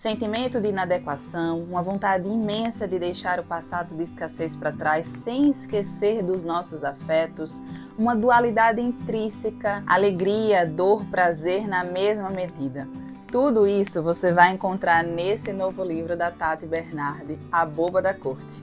Sentimento de inadequação, uma vontade imensa de deixar o passado de escassez para trás sem esquecer dos nossos afetos, uma dualidade intrínseca, alegria, dor, prazer na mesma medida. Tudo isso você vai encontrar nesse novo livro da Tati Bernardi, A Boba da Corte.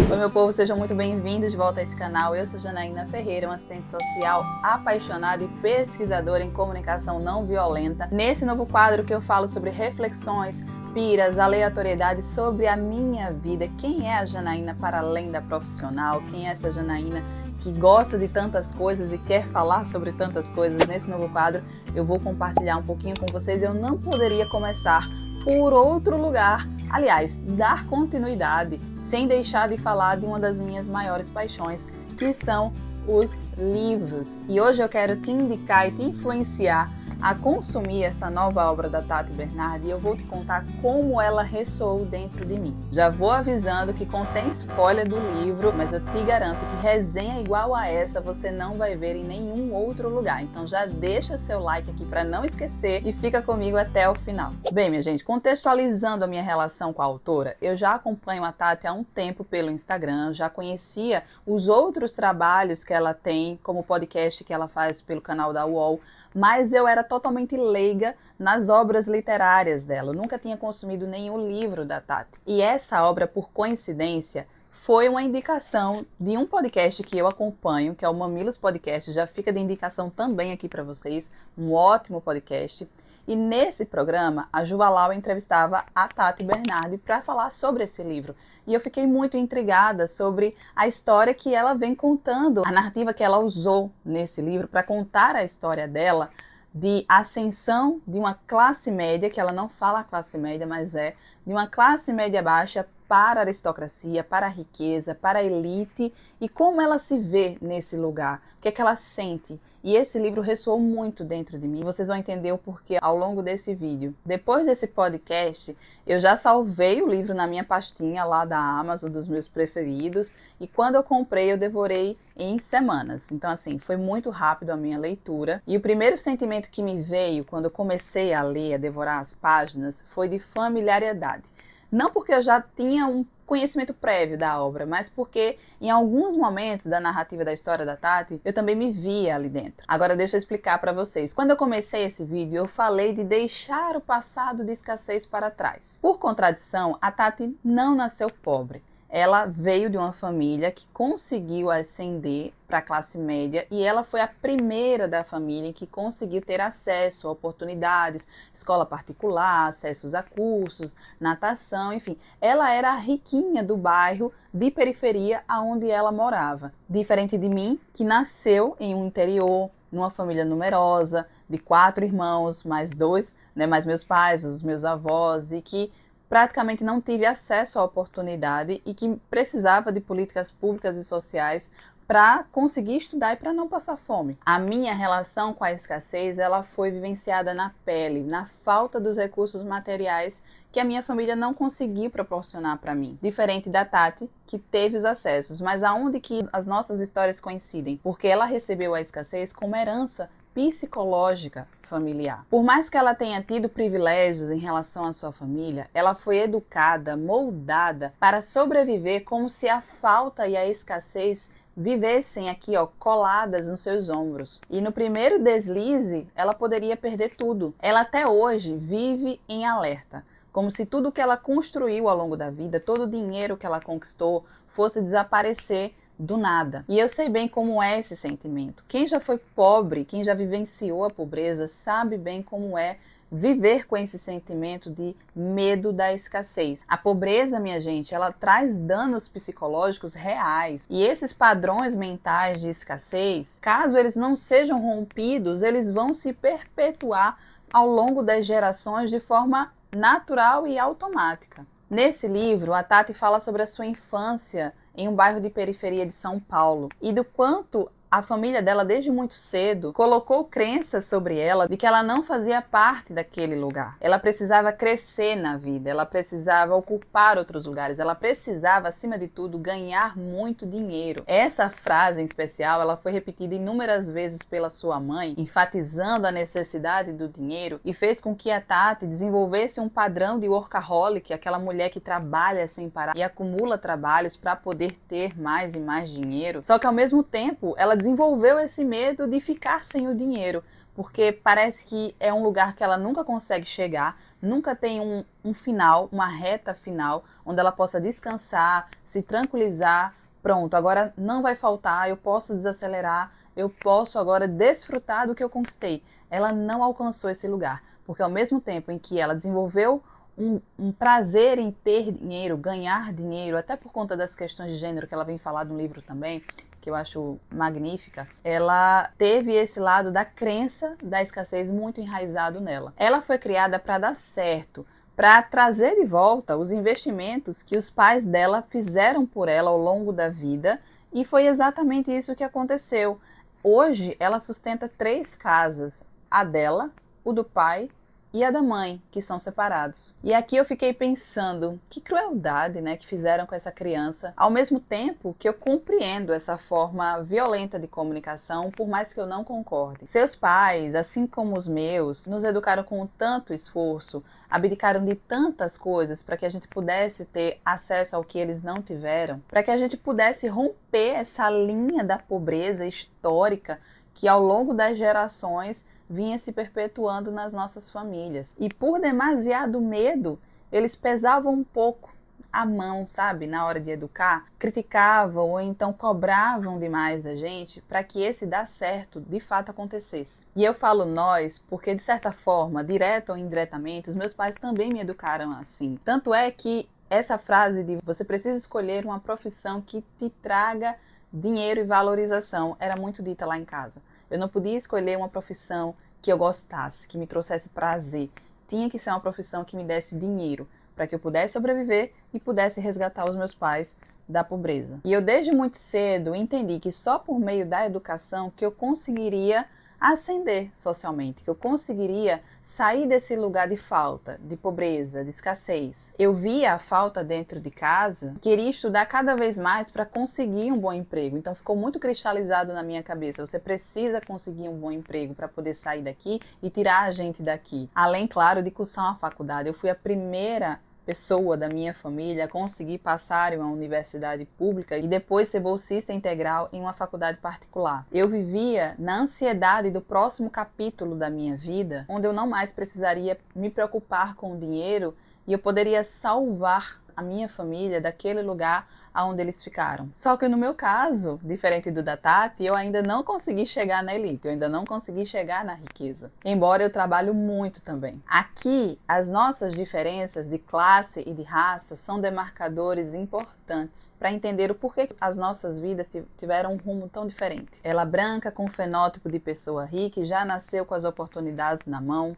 Oi meu povo, sejam muito bem-vindos de volta a esse canal. Eu sou Janaína Ferreira, uma assistente social apaixonada e pesquisadora em comunicação não violenta. Nesse novo quadro que eu falo sobre reflexões, piras, aleatoriedades sobre a minha vida. Quem é a Janaína para além da profissional? Quem é essa Janaína que gosta de tantas coisas e quer falar sobre tantas coisas? Nesse novo quadro eu vou compartilhar um pouquinho com vocês. Eu não poderia começar por outro lugar. Aliás, dar continuidade sem deixar de falar de uma das minhas maiores paixões, que são os livros. E hoje eu quero te indicar e te influenciar a consumir essa nova obra da Tati Bernardi e eu vou te contar como ela ressoou dentro de mim. Já vou avisando que contém spoiler do livro, mas eu te garanto que resenha igual a essa você não vai ver em nenhum outro lugar. Então já deixa seu like aqui para não esquecer e fica comigo até o final. Bem, minha gente, contextualizando a minha relação com a autora, eu já acompanho a Tati há um tempo pelo Instagram, já conhecia os outros trabalhos que ela tem, como o podcast que ela faz pelo canal da UOL, mas eu era totalmente leiga nas obras literárias dela. Eu nunca tinha consumido nenhum livro da Tati. E essa obra, por coincidência, foi uma indicação de um podcast que eu acompanho, que é o Mamilos Podcast. Já fica de indicação também aqui para vocês. Um ótimo podcast. E nesse programa, a Ju Valau entrevistava a Tati Bernardi para falar sobre esse livro. E eu fiquei muito intrigada sobre a história que ela vem contando, a narrativa que ela usou nesse livro para contar a história dela de ascensão de uma classe média, que ela não fala classe média, mas é de uma classe média baixa para a aristocracia, para a riqueza, para a elite e como ela se vê nesse lugar, o que é que ela sente. E esse livro ressoou muito dentro de mim. Vocês vão entender o porquê ao longo desse vídeo. Depois desse podcast, eu já salvei o livro na minha pastinha lá da Amazon, dos meus preferidos. E quando eu comprei, eu devorei em semanas. Então, assim, foi muito rápido a minha leitura. E o primeiro sentimento que me veio quando eu comecei a ler, a devorar as páginas, foi de familiaridade. Não porque eu já tinha um conhecimento prévio da obra, mas porque em alguns momentos da narrativa da história da Tati, eu também me via ali dentro. Agora deixa eu explicar para vocês. Quando eu comecei esse vídeo, eu falei de deixar o passado de escassez para trás. Por contradição, a Tati não nasceu pobre. Ela veio de uma família que conseguiu ascender para a classe média e ela foi a primeira da família que conseguiu ter acesso a oportunidades, escola particular, acessos a cursos, natação, enfim. Ela era a riquinha do bairro de periferia aonde ela morava. Diferente de mim, que nasceu em um interior, numa família numerosa, de 4 irmãos, mais 2, mais meus pais, os meus avós, e que praticamente não tive acesso à oportunidade e que precisava de políticas públicas e sociais para conseguir estudar e para não passar fome. A minha relação com a escassez, ela foi vivenciada na pele, na falta dos recursos materiais que a minha família não conseguiu proporcionar para mim. Diferente da Tati, que teve os acessos, mas aonde que as nossas histórias coincidem? Porque ela recebeu a escassez como herança psicológica familiar. Por mais que ela tenha tido privilégios em relação à sua família, ela foi educada, moldada para sobreviver como se a falta e a escassez vivessem aqui, coladas nos seus ombros. E no primeiro deslize, ela poderia perder tudo. Ela até hoje vive em alerta, como se tudo que ela construiu ao longo da vida, todo o dinheiro que ela conquistou, fosse desaparecer do nada. E eu sei bem como é esse sentimento. Quem já foi pobre, quem já vivenciou a pobreza, sabe bem como é viver com esse sentimento de medo da escassez. A pobreza, minha gente, ela traz danos psicológicos reais. E esses padrões mentais de escassez, caso eles não sejam rompidos, eles vão se perpetuar ao longo das gerações de forma natural e automática. Nesse livro, a Tati fala sobre a sua infância em um bairro de periferia de São Paulo e do quanto a família dela, desde muito cedo, colocou crenças sobre ela de que ela não fazia parte daquele lugar. Ela precisava crescer na vida, ela precisava ocupar outros lugares, ela precisava, acima de tudo, ganhar muito dinheiro. Essa frase em especial, ela foi repetida inúmeras vezes pela sua mãe, enfatizando a necessidade do dinheiro, e fez com que a Tati desenvolvesse um padrão de workaholic, aquela mulher que trabalha sem parar e acumula trabalhos para poder ter mais e mais dinheiro. Só que ao mesmo tempo, ela desenvolveu esse medo de ficar sem o dinheiro, porque parece que é um lugar que ela nunca consegue chegar, nunca tem um final, uma reta final, onde ela possa descansar, se tranquilizar. Pronto, agora não vai faltar, eu posso desacelerar, eu posso agora desfrutar do que eu conquistei. Ela não alcançou esse lugar, porque ao mesmo tempo em que ela desenvolveu um prazer em ter dinheiro, ganhar dinheiro, até por conta das questões de gênero que ela vem falar no livro também, que eu acho magnífica, ela teve esse lado da crença da escassez muito enraizado nela. Ela foi criada para dar certo, para trazer de volta os investimentos que os pais dela fizeram por ela ao longo da vida, e foi exatamente isso que aconteceu. Hoje ela sustenta 3 casas, a dela, o do pai e a da mãe, que são separados. E aqui eu fiquei pensando, que crueldade, né, que fizeram com essa criança, ao mesmo tempo que eu compreendo essa forma violenta de comunicação, por mais que eu não concorde. Seus pais, assim como os meus, nos educaram com tanto esforço, abdicaram de tantas coisas para que a gente pudesse ter acesso ao que eles não tiveram, para que a gente pudesse romper essa linha da pobreza histórica que ao longo das gerações vinha se perpetuando nas nossas famílias. E por demasiado medo, eles pesavam um pouco a mão, sabe, na hora de educar, criticavam ou então cobravam demais da gente para que esse dar certo de fato acontecesse. E eu falo nós porque, de certa forma, direta ou indiretamente, os meus pais também me educaram assim. Tanto é que essa frase de você precisa escolher uma profissão que te traga dinheiro e valorização era muito dita lá em casa. Eu não podia escolher uma profissão que eu gostasse, que me trouxesse prazer. Tinha que ser uma profissão que me desse dinheiro, para que eu pudesse sobreviver e pudesse resgatar os meus pais da pobreza. E eu desde muito cedo entendi que só por meio da educação que eu conseguiria ascender socialmente, que eu conseguiria sair desse lugar de falta, de pobreza, de escassez. Eu via a falta dentro de casa, queria estudar cada vez mais para conseguir um bom emprego. Então ficou muito cristalizado na minha cabeça, você precisa conseguir um bom emprego para poder sair daqui e tirar a gente daqui. Além, claro, de cursar uma faculdade. Eu fui a primeira pessoa da minha família a conseguir passar em uma universidade pública e depois ser bolsista integral em uma faculdade particular. Eu vivia na ansiedade do próximo capítulo da minha vida, onde eu não mais precisaria me preocupar com o dinheiro e eu poderia salvar a minha família daquele lugar aonde eles ficaram. Só que no meu caso, diferente do da Tati, eu ainda não consegui chegar na elite, eu ainda não consegui chegar na riqueza. Embora eu trabalho muito também. Aqui, as nossas diferenças de classe e de raça são demarcadores importantes para entender o porquê as nossas vidas tiveram um rumo tão diferente. Ela branca com o fenótipo de pessoa rica e já nasceu com as oportunidades na mão.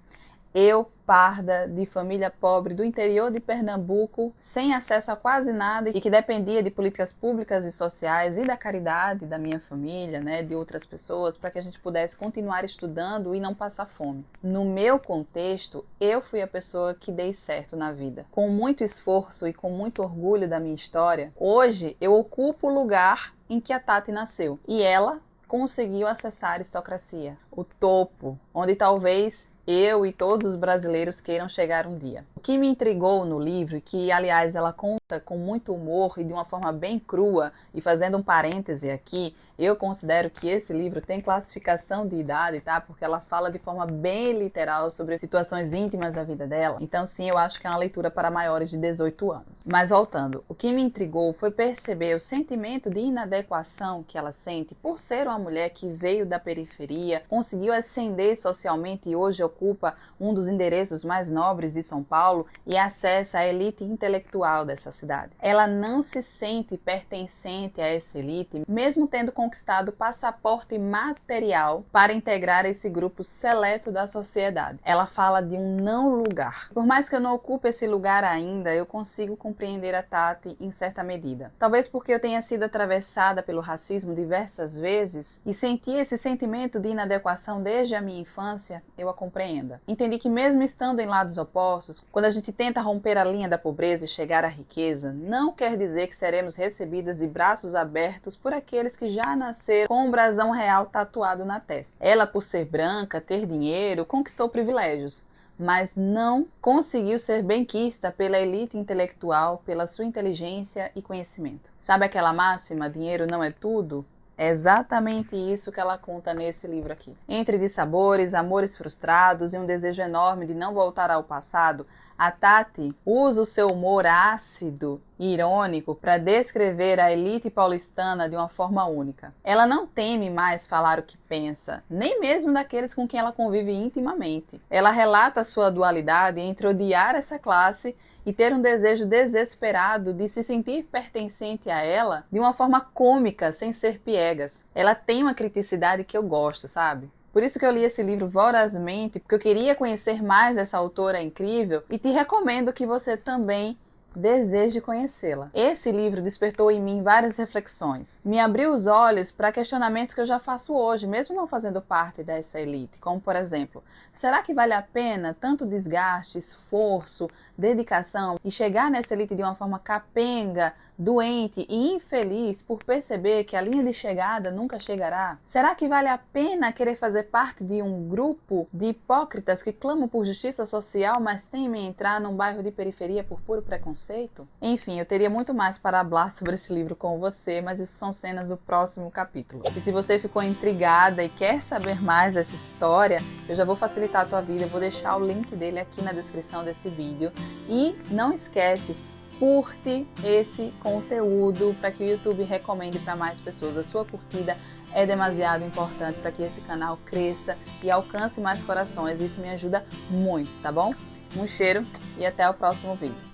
Eu, parda, de família pobre do interior de Pernambuco, sem acesso a quase nada e que dependia de políticas públicas e sociais e da caridade da minha família, né, de outras pessoas, para que a gente pudesse continuar estudando e não passar fome. No meu contexto, eu fui a pessoa que dei certo na vida. Com muito esforço e com muito orgulho da minha história, hoje eu ocupo o lugar em que a Tati nasceu. E ela conseguiu acessar a aristocracia, o topo, onde talvez eu e todos os brasileiros queiram chegar um dia. O que me intrigou no livro, que aliás ela conta com muito humor e de uma forma bem crua, e fazendo um parêntese aqui, eu considero que esse livro tem classificação de idade, tá? Porque ela fala de forma bem literal sobre situações íntimas da vida dela. Então sim, eu acho que é uma leitura para maiores de 18 anos. Mas voltando, o que me intrigou foi perceber o sentimento de inadequação que ela sente por ser uma mulher que veio da periferia, conseguiu ascender socialmente e hoje ocupa um dos endereços mais nobres de São Paulo e acessa a elite intelectual dessa cidade. Ela não se sente pertencente a essa elite, mesmo tendo conquistado conquistado o passaporte material para integrar esse grupo seleto da sociedade. Ela fala de um não lugar. Por mais que eu não ocupe esse lugar ainda, eu consigo compreender a Tati em certa medida. Talvez porque eu tenha sido atravessada pelo racismo diversas vezes e senti esse sentimento de inadequação desde a minha infância, eu a compreenda. Entendi que mesmo estando em lados opostos, quando a gente tenta romper a linha da pobreza e chegar à riqueza, não quer dizer que seremos recebidas de braços abertos por aqueles que já nasceram com um brasão real tatuado na testa. Ela, por ser branca, ter dinheiro, conquistou privilégios, mas não conseguiu ser benquista pela elite intelectual, pela sua inteligência e conhecimento. Sabe aquela máxima, dinheiro não é tudo? É exatamente isso que ela conta nesse livro aqui. Entre dissabores, amores frustrados e um desejo enorme de não voltar ao passado, a Tati usa o seu humor ácido e irônico para descrever a elite paulistana de uma forma única. Ela não teme mais falar o que pensa, nem mesmo daqueles com quem ela convive intimamente. Ela relata a sua dualidade entre odiar essa classe e ter um desejo desesperado de se sentir pertencente a ela de uma forma cômica, sem ser piegas. Ela tem uma criticidade que eu gosto, sabe? Por isso que eu li esse livro vorazmente, porque eu queria conhecer mais essa autora incrível e te recomendo que você também deseje conhecê-la. Esse livro despertou em mim várias reflexões. Me abriu os olhos para questionamentos que eu já faço hoje, mesmo não fazendo parte dessa elite. Como, por exemplo, será que vale a pena tanto desgaste, esforço, dedicação e chegar nessa elite de uma forma capenga, doente e infeliz por perceber que a linha de chegada nunca chegará? Será que vale a pena querer fazer parte de um grupo de hipócritas que clamam por justiça social, mas temem entrar num bairro de periferia por puro preconceito? Enfim, eu teria muito mais para falar sobre esse livro com você, mas isso são cenas do próximo capítulo. E se você ficou intrigada e quer saber mais dessa história, eu já vou facilitar a tua vida, eu vou deixar o link dele aqui na descrição desse vídeo. E não esquece, curte esse conteúdo para que o YouTube recomende para mais pessoas. A sua curtida é demasiado importante para que esse canal cresça e alcance mais corações. Isso me ajuda muito, tá bom? Um cheiro e até o próximo vídeo.